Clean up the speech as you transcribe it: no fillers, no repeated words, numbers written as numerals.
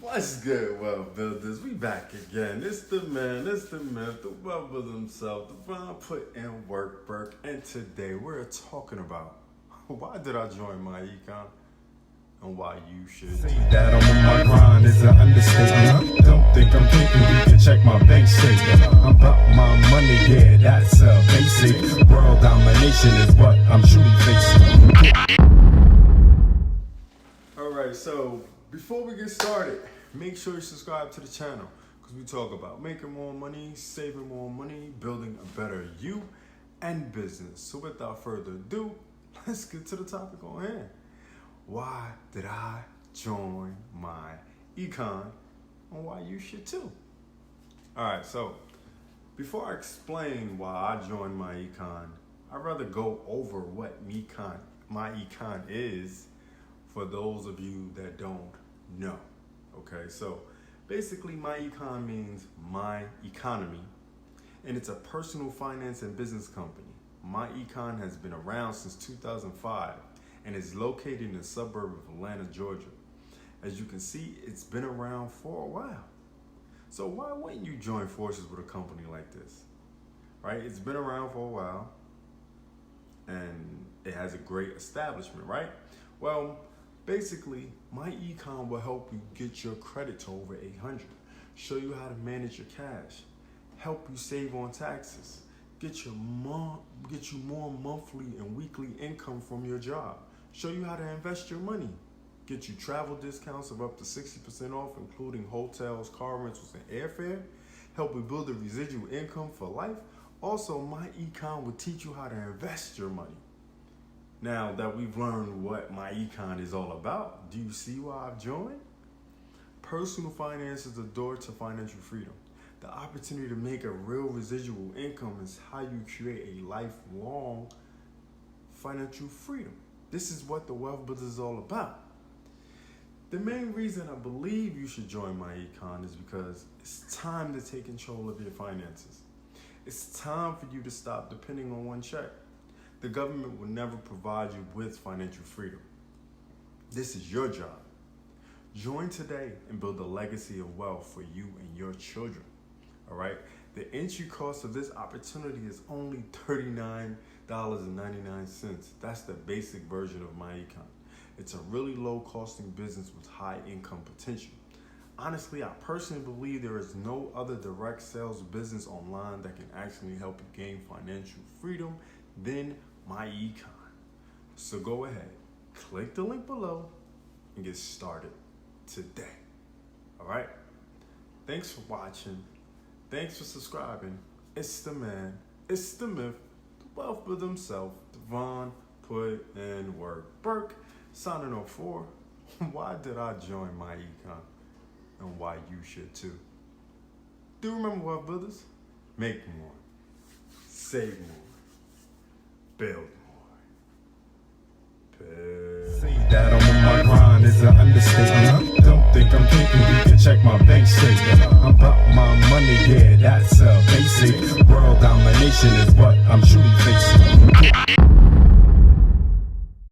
What's good, wealth builders? We back again. It's the man, it's the myth, the wealth builder himself, the Ron put in work, Burke. And today we're talking about why did I join MyEcon and why you should. Say that I'm on my grind is an understatement. Don't think I'm thinking you can check my bank statement. I'm about my money, yeah, that's basic. World domination is what I'm truly facing. Alright, so before we get started, make sure you subscribe to the channel because we talk about making more money, saving more money, building a better you and business. So without further ado, let's get to the topic on hand. Why did I join MyEcon and why you should too? Alright, so before I explain why I joined MyEcon, I'd rather go over what MyEcon is for those of you that don't know. Okay, so basically MyEcon means my economy, and it's a personal finance and business company. MyEcon has been around since 2005 and is located in the suburb of Atlanta, Georgia. As you can see, it's been around for a while. So why wouldn't you join forces with a company like this? Right? It's been around for a while and it has a great establishment, right? Well, basically, MyEcon will help you get your credit to over 800, show you how to manage your cash, help you save on taxes, get you more monthly and weekly income from your job, show you how to invest your money, get you travel discounts of up to 60% off, including hotels, car rentals, and airfare, help you build a residual income for life. Also, MyEcon will teach you how to invest your money. Now that we've learned what MyEcon is all about, do you see why I've joined? Personal finance is the door to financial freedom. The opportunity to make a real residual income is how you create a lifelong financial freedom. This is what the Wealth Builder is all about. The main reason I believe you should join MyEcon is because it's time to take control of your finances. It's time for you to stop depending on one check. The government will never provide you with financial freedom. This is your job. Join today and build a legacy of wealth for you and your children. All right? The entry cost of this opportunity is only $39.99. That's the basic version of MyEcon. It's a really low costing business with high income potential. Honestly, I personally believe there is no other direct sales business online that can actually help you gain financial freedom than MyEcon. So go ahead, click the link below and get started today. All right? Thanks for watching. Thanks for subscribing. It's the man, it's the myth, the wealth builder himself, Devon put in work. Burke, signing off for why did I join MyEcon and why you should too. Do remember, wealth builders, make more, save more, build more. Say that I'm on my grind is an understatement. Don't think I'm thinking you can check my bank statement. I'm about my money, yeah, that's basic. World domination is what I'm truly facing.